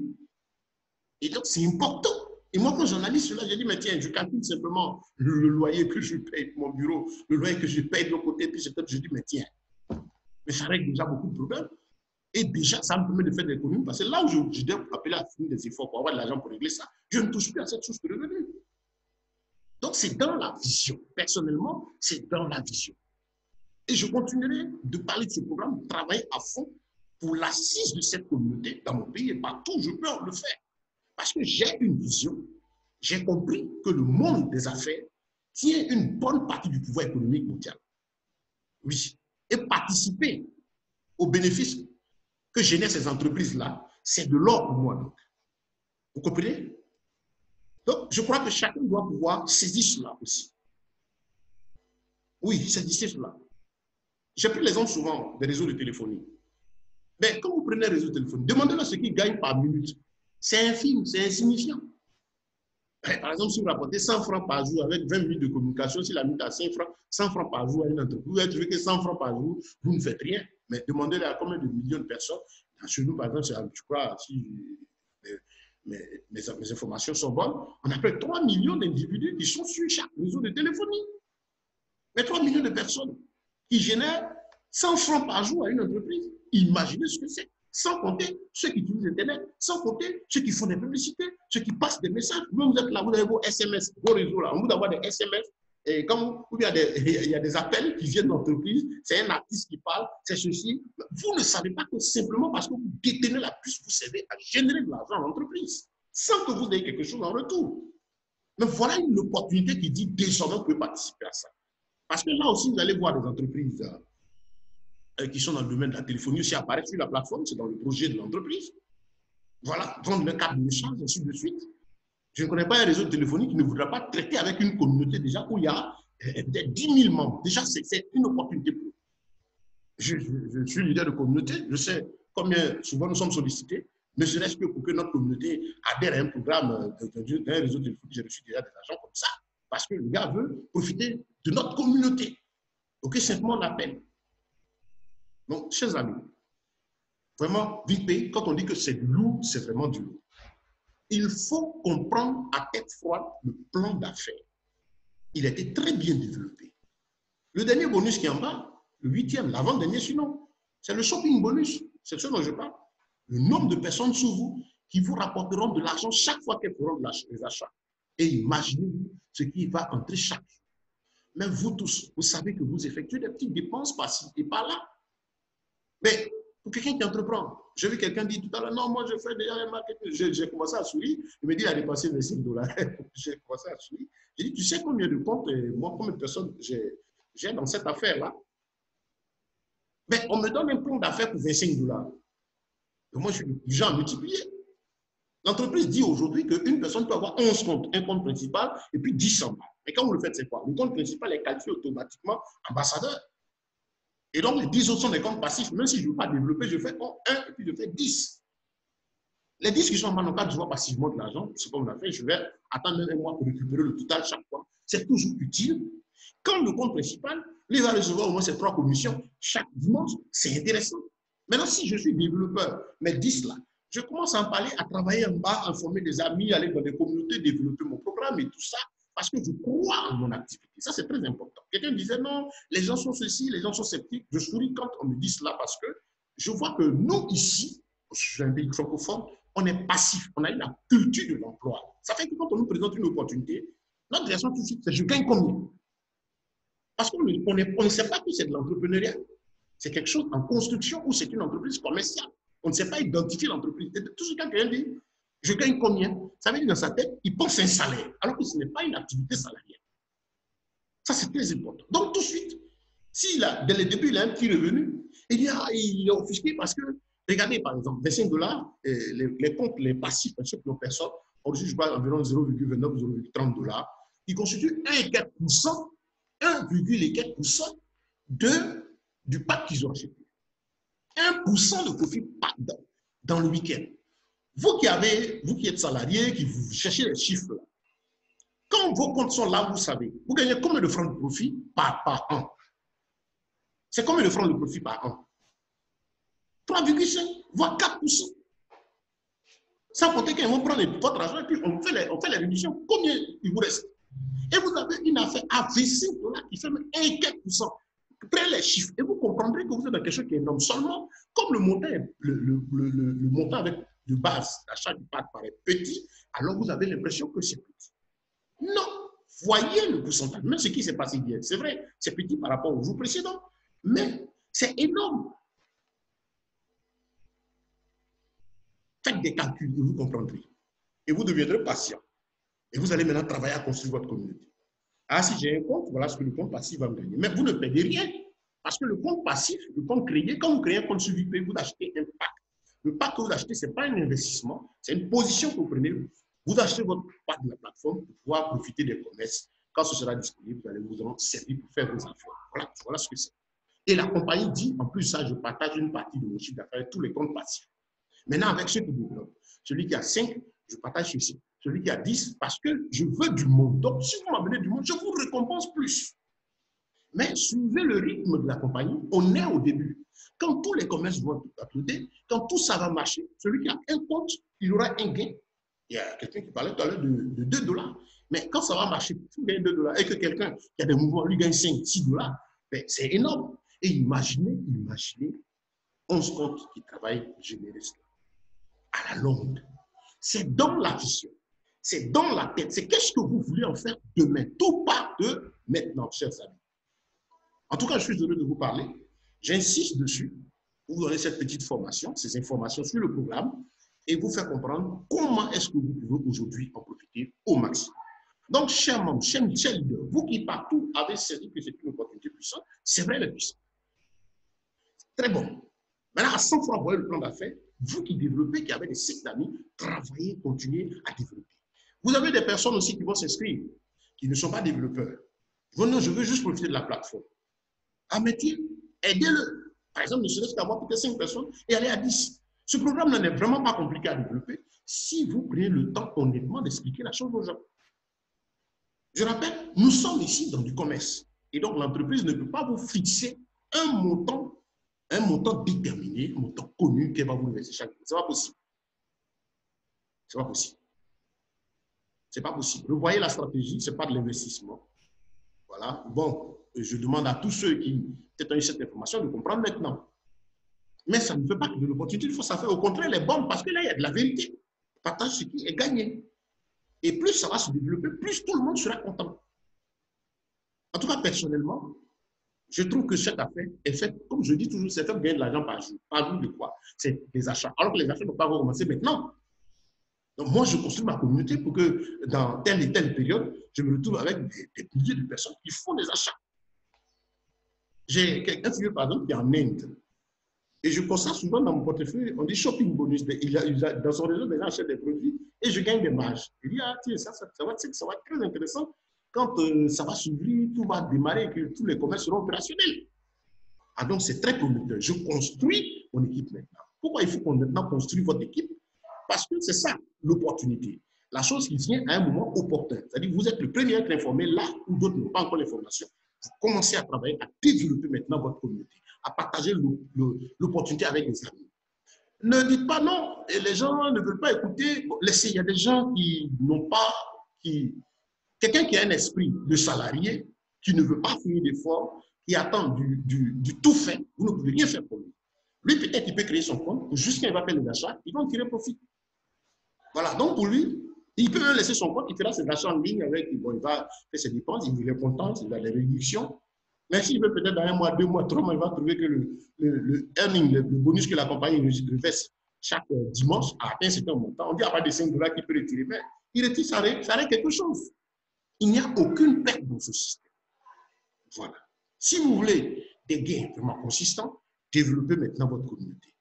Et donc, c'est important. Et moi, quand j'analyse cela, je dis, mais tiens, je calcule simplement le loyer que je paye pour mon bureau, le loyer que je paye de l'autre côté, puis je dis, mais tiens, mais ça règle déjà beaucoup de problèmes. Et déjà, ça me permet de faire des économies, parce que là où je dois appeler à faire des efforts pour avoir de l'argent pour régler ça, je ne touche plus à cette source de revenus. Donc, c'est dans la vision. Personnellement, c'est dans la vision. Et je continuerai de parler de ce programme, de travailler à fond pour l'assise de cette communauté dans mon pays et partout où je peux le faire. Parce que j'ai une vision, j'ai compris que le monde des affaires tient une bonne partie du pouvoir économique mondial. Oui. Et participer aux bénéfices que génèrent ces entreprises-là, c'est de l'or pour moi. Donc. Vous comprenez? Donc, je crois que chacun doit pouvoir saisir cela aussi. Oui, saisir cela. J'ai pris l'exemple souvent des réseaux de téléphonie. Mais quand vous prenez un réseau de téléphonie, demandez-leur ce qu'ils gagnent par minute. C'est infime, c'est insignifiant. Par exemple, si vous rapportez 100 francs par jour avec 20 minutes de communication, si la minute a 5 francs, 100 francs par jour à une entreprise, vous allez trouver que 100 francs par jour, vous ne faites rien. Mais demandez-leur à combien de millions de personnes. Chez nous, par exemple, je crois, si mes informations sont bonnes, on a près de 3 millions d'individus qui sont sur chaque réseau de téléphonie. Mais 3 millions de personnes qui génèrent 100 francs par jour à une entreprise. Imaginez ce que c'est. Sans compter ceux qui utilisent Internet, sans compter ceux qui font des publicités, ceux qui passent des messages. Vous êtes là, vous avez vos SMS, vos réseaux là, on vous envoie des SMS. Et comme il y a des appels qui viennent d'entreprise, c'est un artiste qui parle, c'est ceci. Vous ne savez pas que simplement parce que vous détenez la puce, vous servez à générer de l'argent à l'entreprise, sans que vous ayez quelque chose en retour. Mais voilà une opportunité qui dit désormais vous pouvez participer à ça. Parce que là aussi, vous allez voir des entreprises qui sont dans le domaine de la téléphonie aussi apparaître sur la plateforme, c'est dans le projet de l'entreprise. Voilà, vendre le câble de charge, ainsi de suite. Je ne connais pas un réseau téléphonique qui ne voudra pas traiter avec une communauté déjà où il y a 10 000 membres. Déjà, c'est une opportunité pour eux. Je suis leader de communauté, je sais combien souvent nous sommes sollicités, ne serait-ce que pour que notre communauté adhère à un programme d'un réseau téléphonique. J'ai reçu déjà des agents comme ça, parce que le gars veut profiter de notre communauté. Ok, simplement l'appel. Donc, chers amis, vraiment, VP, quand on dit que c'est du lourd, c'est vraiment du lourd. Il faut comprendre à tête froide le plan d'affaires. Il a été très bien développé. Le dernier bonus qui est en bas, le 8e, l'avant-dernier sinon, c'est le shopping bonus. C'est ce dont je parle. Le nombre de personnes sous vous qui vous rapporteront de l'argent chaque fois qu'elles feront des achats. Et imaginez-vous ce qui va entrer chaque jour. Mais vous tous, vous savez que vous effectuez des petites dépenses par-ci et par-là. Mais pour quelqu'un qui entreprend, j'ai vu quelqu'un dire tout à l'heure, non, moi je fais déjà un marketing. J'ai commencé à sourire. Il me dit, il a dépensé 25 $. J'ai commencé à sourire. J'ai dit, tu sais combien de comptes, moi, combien de personnes j'ai dans cette affaire-là? Mais on me donne un plan d'affaires pour 25 $. Et moi, je suis du genre à multiplier. L'entreprise dit aujourd'hui qu'une personne peut avoir 11 comptes, un compte principal et puis 10 en bas. Mais quand vous le faites, c'est quoi? Le compte principal est calculé automatiquement ambassadeur. Et donc, les 10 autres sont des comptes passifs. Même si je ne veux pas développer, je fais 1 et puis je fais 10. Les 10 qui sont en bas, quand je vois passivement de l'argent, c'est comme on a fait, je vais attendre un mois pour récupérer le total chaque fois. C'est toujours utile. Quand le compte principal, lui va recevoir au moins ses 3 commissions chaque dimanche, c'est intéressant. Maintenant, si je suis développeur, mes 10 là, je commence à en parler, à travailler en bas, à former des amis, aller dans des communautés, développer mon programme et tout ça, parce que je crois en mon activité. Ça, c'est très important. Quelqu'un disait, non, les gens sont ceci, les gens sont sceptiques. Je souris quand on me dit cela parce que je vois que nous, ici, je suis un pays francophone, on est passif, on a eu la culture de l'emploi. Ça fait que quand on nous présente une opportunité, notre réaction tout de suite, c'est je gagne combien? Parce qu'on ne sait pas que c'est de l'entrepreneuriat. C'est quelque chose en construction ou c'est une entreprise commerciale. On ne sait pas identifier l'entreprise. Tout ce que quelqu'un dit, je gagne combien? Ça veut dire dans sa tête, il pense un salaire, alors que ce n'est pas une activité salariale. Ça, c'est très important. Donc, tout de suite, si dès le début, il a un petit revenu, il est offusqué parce que, regardez, par exemple, $25, les comptes, les passifs, ceux que l'on perçoit, on reçoit, je crois, environ 0,29, 0,30 $, qui constituent 1,4% du pack qu'ils ont acheté. 1% de profit dans le week-end. Vous qui êtes salarié, qui vous cherchez les chiffres, là, quand vos comptes sont là, vous savez, vous gagnez combien de francs de profit par an? C'est combien de francs de profit par an? 3,5, voire 4%. Sans compter qu'ils vont prendre votre argent et puis on fait les réductions. Combien il vous reste? Et vous avez une affaire à $25 qui fait 1,4%. Prenez les chiffres et vous comprendrez que vous êtes dans quelque chose qui est énorme. Seulement, comme le montant avec de base d'achat du pack paraît petit, alors vous avez l'impression que c'est petit. Non, voyez le pourcentage. Même ce qui s'est passé hier, c'est vrai, c'est petit par rapport au jour précédent, mais c'est énorme. Faites des calculs et vous comprendrez. Et vous deviendrez patient. Et vous allez maintenant travailler à construire votre communauté. Ah, si j'ai un compte, voilà ce que le compte passif va me gagner. Mais vous ne payez rien. Parce que le compte passif, le compte créé, quand vous créez un compte sur VIP, vous achetez un pack. Le pack que vous achetez, ce n'est pas un investissement, c'est une position que vous prenez. Vous achetez votre pack de la plateforme pour pouvoir profiter des commerces. Quand ce sera disponible, vous allez vous en servir pour faire vos affaires. Voilà ce que c'est. Et la compagnie dit, en plus ça, je partage une partie de mon chiffre d'affaires avec tous les comptes passifs. Maintenant, avec ceux qui développent, celui qui a 5, je partage ceci. Celui qui a 10, parce que je veux du monde. Donc, si vous m'amenez du monde, je vous récompense plus. Mais suivez le rythme de la compagnie. On est au début. Quand tous les commerces vont applaudir, quand tout ça va marcher, celui qui a un compte, il aura un gain. Il y a quelqu'un qui parlait tout à l'heure de $2. Mais quand ça va marcher, vous gagnez $2 et que quelqu'un qui a des mouvements, lui gagne 5, $6, ben, c'est énorme. Et imaginez 11 comptes qui travaillent générer cela. À la longue. C'est dans la vision. C'est dans la tête. C'est qu'est-ce que vous voulez en faire demain. Tout part de maintenant, chers amis. En tout cas, je suis heureux de vous parler. J'insiste dessus pour vous donner cette petite formation, ces informations sur le programme et vous faire comprendre comment est-ce que vous pouvez aujourd'hui en profiter au maximum. Donc, chers membres, chers leaders, vous qui partout avez saisi que c'est une opportunité puissante, c'est vrai le puissant. Très bon. Maintenant, à 100 fois, vous voyez le plan d'affaires, vous qui développez, qui avez des cycles d'amis, travaillez, continuez à développer. Vous avez des personnes aussi qui vont s'inscrire, qui ne sont pas développeurs. Non, je veux juste profiter de la plateforme. Ah, mais aidez-le. Par exemple, ne serait-ce qu'avoir peut-être 5 personnes et aller à 10. Ce programme n'en est vraiment pas compliqué à développer si vous prenez le temps honnêtement d'expliquer la chose aux gens. Je rappelle, nous sommes ici dans du commerce. Et donc, l'entreprise ne peut pas vous fixer un montant déterminé, un montant connu qu'elle va vous verser chaque mois. Ce n'est pas possible. Ce n'est pas possible. Ce n'est pas possible. Vous voyez la stratégie, ce n'est pas de l'investissement. Voilà. Bon, je demande à tous ceux qui ont eu cette information de comprendre maintenant. Mais ça ne veut pas que de l'opportunité, il faut ça faire. Au contraire, elle est bonne parce que là, il y a de la vérité. Partage ce qui est gagné. Et plus ça va se développer, plus tout le monde sera content. En tout cas, personnellement, je trouve que cette affaire est faite, comme je dis toujours, c'est fait gagner de l'argent par jour. Par jour de quoi? C'est des achats. Alors que les achats ne peuvent pas recommencer maintenant. Donc, moi, je construis ma communauté pour que dans telle et telle période, je me retrouve avec des milliers de personnes qui font des achats. J'ai quelqu'un, par exemple, qui est en Inde. Et je constate souvent dans mon portefeuille, on dit shopping bonus. Dans son réseau, les gens achètent des produits et je gagne des marges. Il dit, ah, tiens, ça va être très intéressant. Quand ça va s'ouvrir, tout va démarrer et que tous les commerces seront opérationnels. Ah, donc, c'est très prometteur. Je construis mon équipe maintenant. Pourquoi il faut qu'on maintenant construise votre équipe? Parce que c'est ça, l'opportunité. La chose qui vient à un moment opportun. C'est-à-dire vous êtes le premier à être informé là où d'autres n'ont pas encore l'information. Vous commencez à travailler, à développer maintenant votre communauté, à partager l'opportunité avec les amis. Ne dites pas non, et les gens ne veulent pas écouter. Laissez, il y a des gens qui n'ont pas... Quelqu'un qui a un esprit de salarié, qui ne veut pas finir d'efforts, qui attend du tout fait, vous ne pouvez rien faire pour lui. Lui, peut-être, il peut créer son compte, jusqu'à il va faire les achats, il va en tirer profit. Voilà, donc pour lui, il peut même laisser son compte, il fera ses achats en ligne avec, bon, il va faire ses dépenses, il est content, il a les réductions. Mais s'il veut peut-être dans un mois, 2 mois, 3 mois, il va trouver que le earning, le bonus que la compagnie verse chaque dimanche a atteint un certain montant. On dit à part des 5 dollars qu'il peut retirer, mais il retire, ça reste quelque chose. Il n'y a aucune perte dans ce système. Voilà. Si vous voulez des gains vraiment consistants, développez maintenant votre communauté.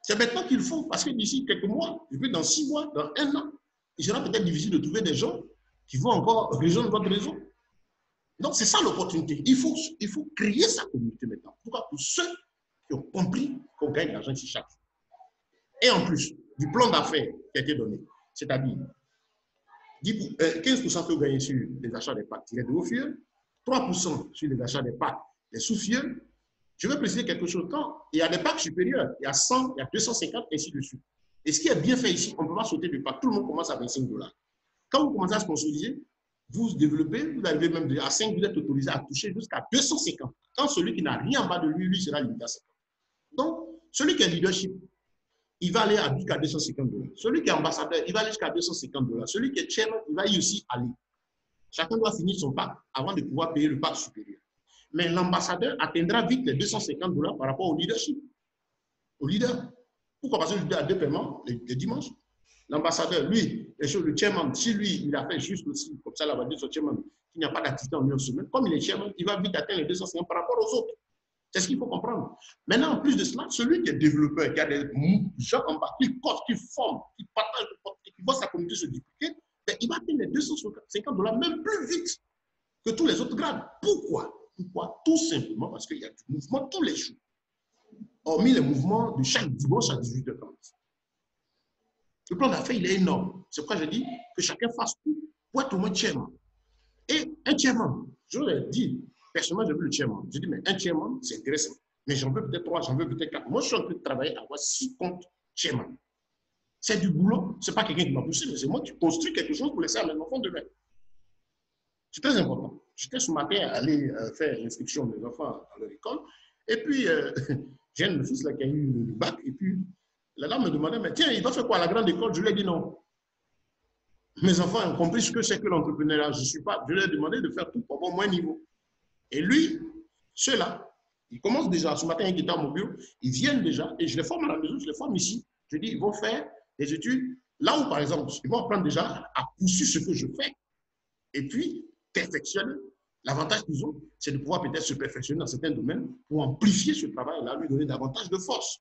C'est maintenant qu'il faut, parce que d'ici quelques mois, dans 6 mois, dans 1 an, il sera peut-être difficile de trouver des gens qui vont encore rejoindre votre réseau. Donc, c'est ça l'opportunité. Il faut créer sa communauté maintenant. Pourquoi? Pour ceux qui ont compris qu'on gagne de l'argent ici chaque jour. Et en plus, du plan d'affaires qui a été donné, c'est-à-dire 15% que vous gagnez sur les achats des packs tirés de vos fioles, 3% sur les achats des packs des sous-fioles. Je veux préciser quelque chose. Quand il y a des packs supérieurs, il y a 100, il y a 250, ainsi de suite. Et ce qui est bien fait ici, on ne peut pas sauter du pack. Tout le monde commence à 25 $. Quand vous commencez à sponsoriser, vous développez, vous arrivez même à 5, vous êtes autorisé à toucher jusqu'à 250. Quand celui qui n'a rien en bas de lui, lui sera limité à 50. Donc, celui qui est leadership, il va aller jusqu'à 250 $. Celui qui est ambassadeur, il va aller jusqu'à 250 $. Celui qui est chairman, il va y aussi aller. Chacun doit finir son pack avant de pouvoir payer le pack supérieur. Mais l'ambassadeur atteindra vite les 250 $ par rapport au leadership. Au leader. Pourquoi? Parce que le leader a 2 paiements les dimanches. L'ambassadeur, lui, le chairman, si lui, il a fait juste aussi, comme ça, la va dire son chairman, qu'il n'y a pas d'activité en une semaine, comme il est chairman, il va vite atteindre les 250 par rapport aux autres. C'est ce qu'il faut comprendre. Maintenant, en plus de cela, celui qui est développeur, qui a des gens en bas, qui coach, qui forme, qui partage, qui voit sa communauté se dupliquer, ben, il va atteindre les 250 $ même plus vite que tous les autres grades. Pourquoi? Pourquoi? Tout simplement parce qu'il y a du mouvement tous les jours. Hormis les mouvements de chaque dimanche à 18h30. Le plan d'affaires, il est énorme. C'est pourquoi je dis que chacun fasse tout pour être au moins chairman. Et un chairman, je l'ai dit, personnellement, j'ai vu le chairman. Je dis, mais un chairman, c'est intéressant. Mais j'en veux peut-être 3, j'en veux peut-être 4. Moi, je suis en train de travailler à avoir 6 comptes chairman. C'est du boulot. Ce n'est pas quelqu'un qui m'a poussé, mais c'est moi qui construis quelque chose pour laisser à mes enfants demain. C'est très important. J'étais ce matin à aller faire l'inscription de mes enfants à leur école. Et puis, j'ai un fils là qui a eu le bac. Et puis, la dame me demandait, mais tiens, il va faire quoi à la grande école? Je lui ai dit non. Mes enfants ont compris ce que c'est que l'entrepreneuriat. Je leur ai demandé de faire tout pour avoir moins niveau. Et lui, ceux-là, ils commencent déjà. Ce matin, ils étaient à mon bureau. Ils viennent déjà. Et je les forme à la maison, je les forme ici. Je dis, ils vont faire des études. Là où, par exemple, ils vont apprendre déjà à poursuivre ce que je fais. Et puis, perfectionner. L'avantage qu'ils ont, c'est de pouvoir peut-être se perfectionner dans certains domaines pour amplifier ce travail-là, lui donner davantage de force.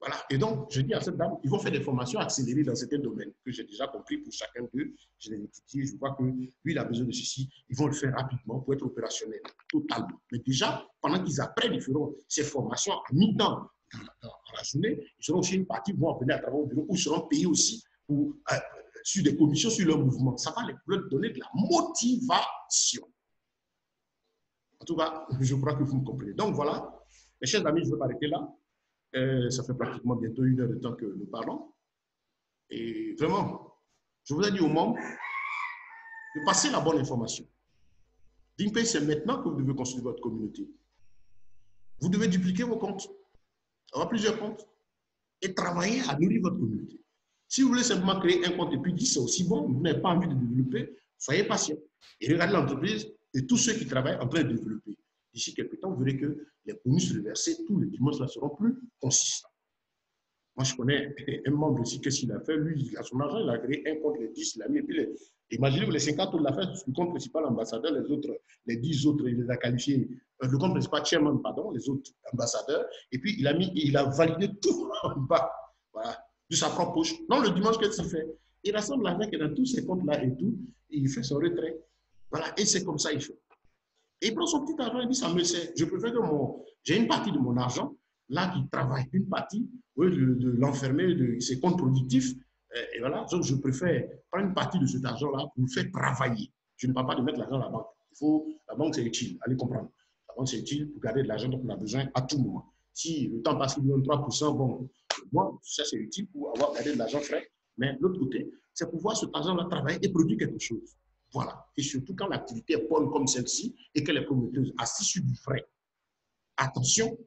Voilà. Et donc, je dis à cette dame, ils vont faire des formations accélérées dans certains domaines que j'ai déjà compris pour chacun d'eux. Je les ai étudiés, je vois que lui, il a besoin de ceci. Ils vont le faire rapidement pour être opérationnel, totalement. Mais déjà, pendant qu'ils apprennent, ils feront ces formations à mi-temps dans la journée. Ils seront aussi une partie, vont venir à travers au bureau, où ils seront payés aussi pour, sur des commissions sur leur mouvement. Ça va leur donner de la motivation. En tout cas, je crois que vous me comprenez. Donc voilà, mes chers amis, je ne vais m'arrêter là. Ça fait pratiquement bientôt 1 heure de temps que nous parlons. Et vraiment, je vous ai dit aux membres de passer la bonne information. VINPay, c'est maintenant que vous devez construire votre communauté. Vous devez dupliquer vos comptes, avoir plusieurs comptes et travailler à nourrir votre communauté. Si vous voulez simplement créer un compte et puis dire c'est aussi bon, vous n'avez pas envie de développer, soyez patient. Et regardez l'entreprise et tous ceux qui travaillent en train de développer. D'ici quelques temps, vous verrez que les bonus reversés tous les dimanches là, seront plus consistants. Moi, je connais un membre aussi, qu'est-ce qu'il a fait? Lui, il a son argent, il a créé un compte, les 10, il a mis, et puis imaginez-vous, les 50 autres, il a fait le compte principal ambassadeur, les 10 autres, il les a qualifiés, le compte principal chairman, pardon, les autres ambassadeurs, et puis il a validé tout en bas, voilà, de sa propre poche. Non, le dimanche, qu'est-ce qu'il fait? Il rassemble l'argent qui est dans tous ces comptes-là et tout, et il fait son retrait. Voilà, et c'est comme ça qu'il fait. Et il prend son petit argent, il dit, ça me sert. Je préfère que j'ai une partie de mon argent, là, qui travaille, une partie, de l'enfermer, de ses comptes productifs. Et voilà, donc je préfère prendre une partie de cet argent-là pour le faire travailler. Je ne parle pas de mettre l'argent à la banque. La banque, c'est utile, allez comprendre. La banque, c'est utile pour garder de l'argent dont on a besoin à tout moment. Si le temps passe, qu'il donne 3%, bon, moi, ça, c'est utile pour avoir gardé de l'argent frais. Mais l'autre côté, c'est pour voir cet argent-là travailler et produire quelque chose. Voilà. Et surtout quand l'activité est bonne comme celle-ci et que les promoteuses assises sur du frais. Attention,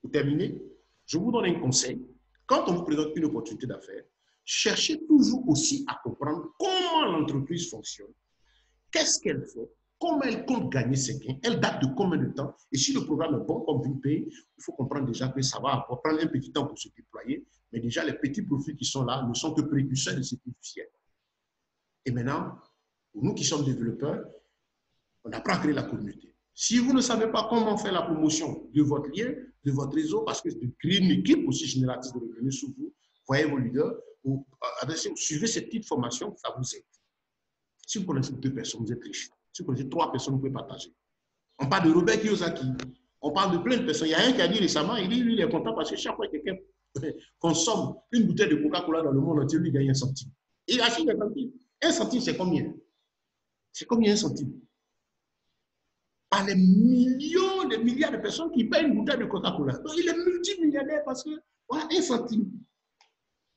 pour terminer, je vous donne un conseil. Quand on vous présente une opportunité d'affaires, cherchez toujours aussi à comprendre comment l'entreprise fonctionne, qu'est-ce qu'elle fait, comment elle compte gagner ses gains, elle date de combien de temps, et si le programme est bon comme VINPay, il faut comprendre déjà que ça va prendre un petit temps pour se déployer, mais déjà les petits profils qui sont là ne sont que précurseurs de ce qui est. Et maintenant, pour nous qui sommes développeurs, on apprend à créer la communauté. Si vous ne savez pas comment faire la promotion de votre lien, de votre réseau, parce que de créer une équipe aussi génératrice de revenus sous vous, voyez vos leaders, ou suivez cette petite formation, ça vous aide. Si vous connaissez 2 personnes, vous êtes riche. Si vous connaissez 3 personnes, vous pouvez partager. On parle de Robert Kiyosaki. On parle de plein de personnes. Il y a un qui a dit récemment, il dit, lui, il est content parce que chaque fois que quelqu'un consomme une bouteille de Coca-Cola dans le monde entier, lui, il gagne 1 centime. Et il achète des centimes. 1 centime, c'est combien? C'est combien 1 centime? Par les millions, des milliards de personnes qui payent une bouteille de Coca-Cola. Donc, il est multimillionnaire parce que, voilà, 1 centime.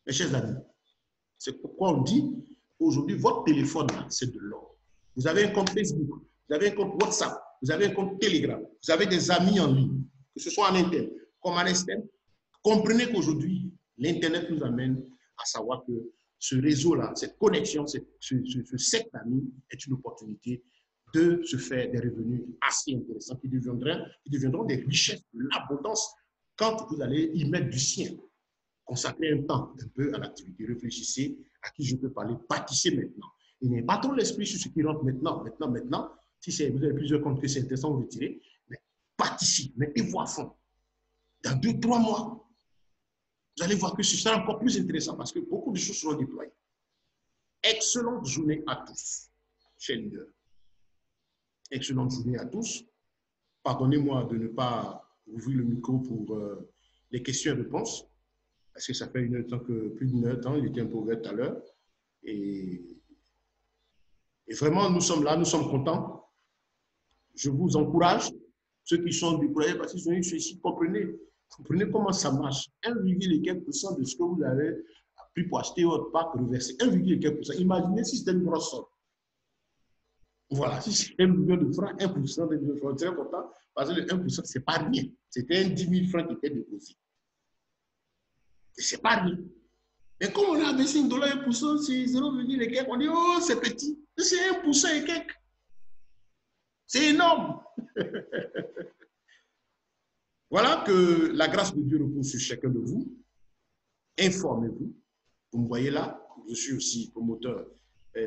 Mes chers amis, c'est pourquoi on dit, aujourd'hui, votre téléphone, c'est de l'or. Vous avez un compte Facebook, vous avez un compte WhatsApp, vous avez un compte Telegram, vous avez des amis en ligne, que ce soit en interne comme en externe. Comprenez qu'aujourd'hui, l'Internet nous amène à savoir que ce réseau-là, cette connexion, ce secte d'amis est une opportunité de se faire des revenus assez intéressants qui deviendront des richesses, de l'abondance quand vous allez y mettre du sien. Consacrez un temps un peu à l'activité, réfléchissez à qui je peux parler, bâtissez maintenant. Et n'ayez pas trop l'esprit sur ce qui rentre maintenant. Si vous avez plusieurs comptes que c'est intéressant, vous retirez, mais bâtissez, mettez-vous à fond. Dans 2-3 mois, vous allez voir que ce sera encore plus intéressant parce que beaucoup de choses seront déployées. Excellente journée à tous, chers leaders. Excellente journée à tous. Pardonnez-moi de ne pas ouvrir le micro pour les questions et réponses, parce que ça fait plus d'une heure de temps, il était un peu ouvert tout à l'heure. Et vraiment, nous sommes là, nous sommes contents. Je vous encourage, ceux qui sont découragés, parce qu'ils sont ici, comprenez comment ça marche. 1,quelques% de ce que vous avez pris pour acheter votre pack reversé. 1,quelques%. Imaginez si c'était une grosse somme. Voilà, si c'est 1 million de francs, 1% de 1 million de francs, très content, parce que le 1%, ce n'est pas rien. C'était un 10 000 francs qui était déposé. Et ce n'est pas rien. Mais comme on a abaissé $1, 1%, c'est 0, et quelques, on dit, oh, c'est petit. C'est 1% et quelques. C'est énorme. Voilà que la grâce de Dieu repose sur chacun de vous. Informez-vous. Vous me voyez là, je suis aussi promoteur,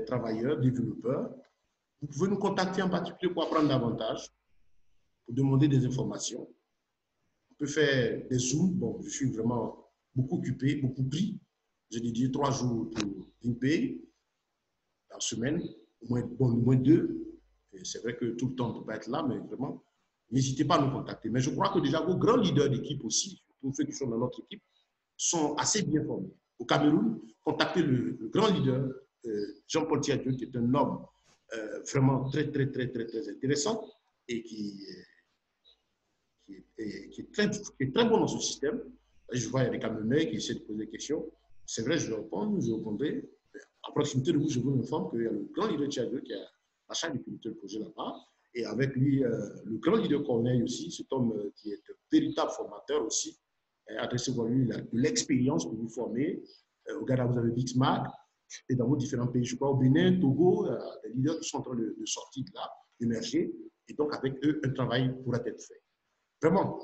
travailleur, développeur. Vous pouvez nous contacter en particulier pour apprendre davantage, pour demander des informations. On peut faire des zooms. Bon, je suis vraiment beaucoup occupé, beaucoup pris. J'ai dédié 3 jours pour VINPay par semaine, au moins 2. C'est vrai que tout le temps, on ne peut pas être là, mais vraiment, n'hésitez pas à nous contacter. Mais je crois que déjà vos grands leaders d'équipe aussi, tous ceux qui sont dans notre équipe, sont assez bien formés. Au Cameroun, contactez le grand leader, Jean-Paul Thiadieu, qui est un homme vraiment très intéressant et qui est très bon dans ce système. Je vois, il y a des Camerounais qui essaient de poser des questions. C'est vrai, je répondrai. À proximité de vous, je vous informe qu'il y a le grand leader Thiadieu qui a la charge du comité de projet là-bas. Et avec lui, le grand leader Corneille aussi, cet homme qui est un véritable formateur aussi. Adressez-vous à lui de l'expérience pour vous former. Au Ghana, vous avez Bixmark. Et dans vos différents pays, je crois au Bénin, Togo, des leaders qui sont en train de sortir de là, d'émerger. Et donc, avec eux, un travail pourra être fait. Vraiment,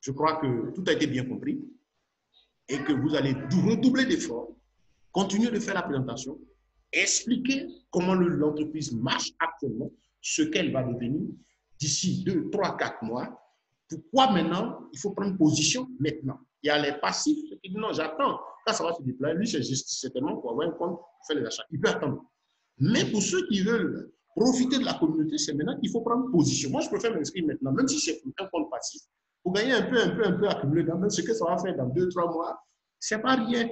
je crois que tout a été bien compris et que vous allez redoubler d'efforts, continuer de faire la présentation, expliquer comment l'entreprise marche actuellement, ce qu'elle va devenir d'ici 2, 3, 4 mois. Pourquoi maintenant, il faut prendre position maintenant. Il y a les passifs qui disent non, j'attends. Quand ça va se déployer, lui, c'est certainement pour avoir un compte pour faire les achats. Il peut attendre. Mais pour ceux qui veulent profiter de la communauté, c'est maintenant qu'il faut prendre position. Moi, je préfère m'inscrire maintenant, même si c'est un compte passif, pour gagner un peu accumulé dans même ce que ça va faire dans 2, 3 mois. C'est pas rien.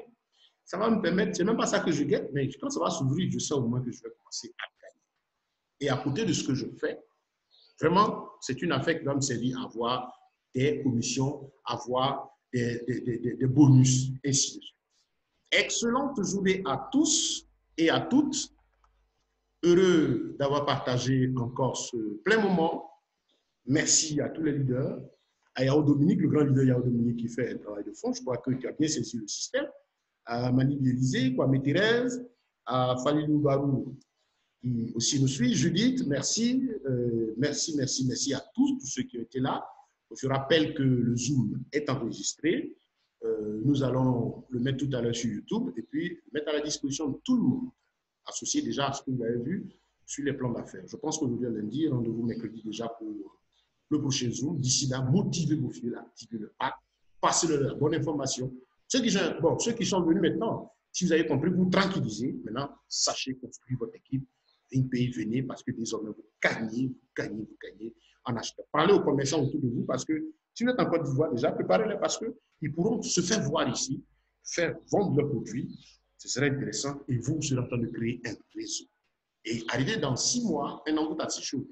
Ça va me permettre, c'est même pas ça que je gagne, mais quand ça va s'ouvrir, je sais au moins que je vais commencer à gagner. Et à côté de ce que je fais, vraiment, c'est une affaire qui va me servir à avoir des commissions, à avoir des bonus, et ainsi de suite. Excellente journée à tous et à toutes. Heureux d'avoir partagé encore ce plein moment. Merci à tous les leaders. À Yao Dominique, le grand leader Yao Dominique qui fait un travail de fond. Je crois que tu as bien saisi le système. à Mani Élysée, Kwame Thérèse, à Falilou Barou, qui aussi nous suit, Judith, merci, merci à tous ceux qui ont été là. Je rappelle que le Zoom est enregistré. Nous allons le mettre tout à l'heure sur YouTube et puis mettre à la disposition de tout le monde, associé déjà à ce que vous avez vu sur les plans d'affaires. Je pense qu'aujourd'hui, lundi, rendez-vous mercredi déjà pour le prochain Zoom. D'ici là, motivez vos filles, activez le pack, passez-leur la bonne information. Ceux qui sont venus maintenant, si vous avez compris, vous tranquillisez. Maintenant, sachez construire votre équipe. VINPay, venez parce que désormais, vous gagnez en achetant. Parlez aux commerçants autour de vous parce que si vous êtes en Côte d'Ivoire déjà, préparez-les parce qu'ils pourront se faire voir ici, faire vendre leurs produits. Ce serait intéressant et vous serez en train de créer un réseau. Et arriver dans 6 mois, un an, vous êtes chez vous.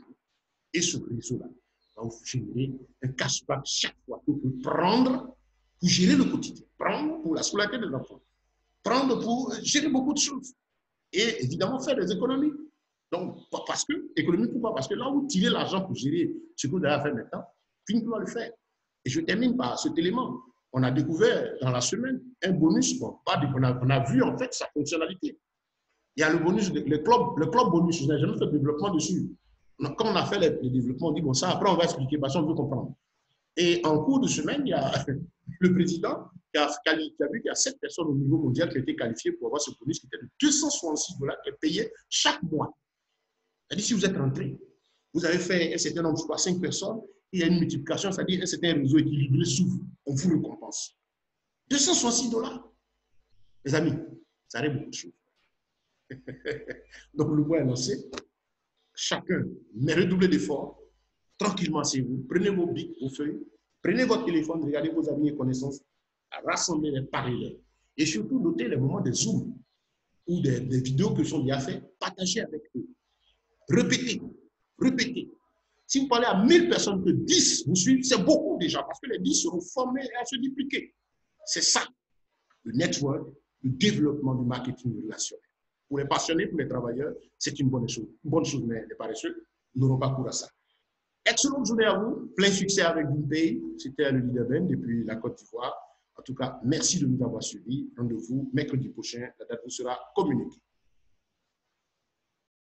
Et ce réseau-là va vous générer un cashback chaque fois que vous pouvez prendre pour gérer le quotidien, prendre pour la scolarité des enfants, prendre pour gérer beaucoup de choses. Et évidemment, faire des économies. Donc, parce que, économie, pourquoi? Parce que là où vous tirez l'argent pour gérer ce que vous avez à faire maintenant, finissez par le faire. Et je termine par cet élément. On a découvert dans la semaine un bonus, bon, on a vu en fait sa fonctionnalité. Il y a le bonus, le club bonus, je n'ai jamais fait de développement dessus. Quand on a fait les développements, on dit, bon, ça, après, on va expliquer, parce qu'on veut comprendre. Et en cours de semaine, il y a le président qui a vu qu'il y a 7 personnes au niveau mondial qui ont été qualifiées pour avoir ce bonus qui était de $266 qui est payé chaque mois. C'est-à-dire, si vous êtes rentré, vous avez fait un certain nombre, je crois, 5 personnes, il y a une multiplication, c'est-à-dire un certain réseau équilibré s'ouvre, on vous récompense. $266. Les amis, ça arrive beaucoup de choses. Donc, le point est lancé. Chacun, mais redoublez d'efforts, tranquillement, c'est vous. Prenez vos bics, vos feuilles, prenez votre téléphone, regardez vos amis et connaissances, rassemblez-les, parlez-les. Et surtout, notez les moments des Zooms ou des vidéos que sont bien faites, partagez avec eux. Répétez, répétez. Si vous parlez à 1000 personnes, que 10 vous suivent, c'est beaucoup déjà, parce que les 10 seront formés à se dupliquer. C'est ça, le network, le développement du marketing relationnel. Pour les passionnés, pour les travailleurs, c'est une bonne chose. Une bonne chose, mais les paresseux n'auront pas cours à ça. Excellente journée à vous. Plein succès avec VINPay. C'était le leader Ben depuis la Côte d'Ivoire. En tout cas, merci de nous avoir suivis. Rendez-vous mercredi prochain. La date vous sera communiquée.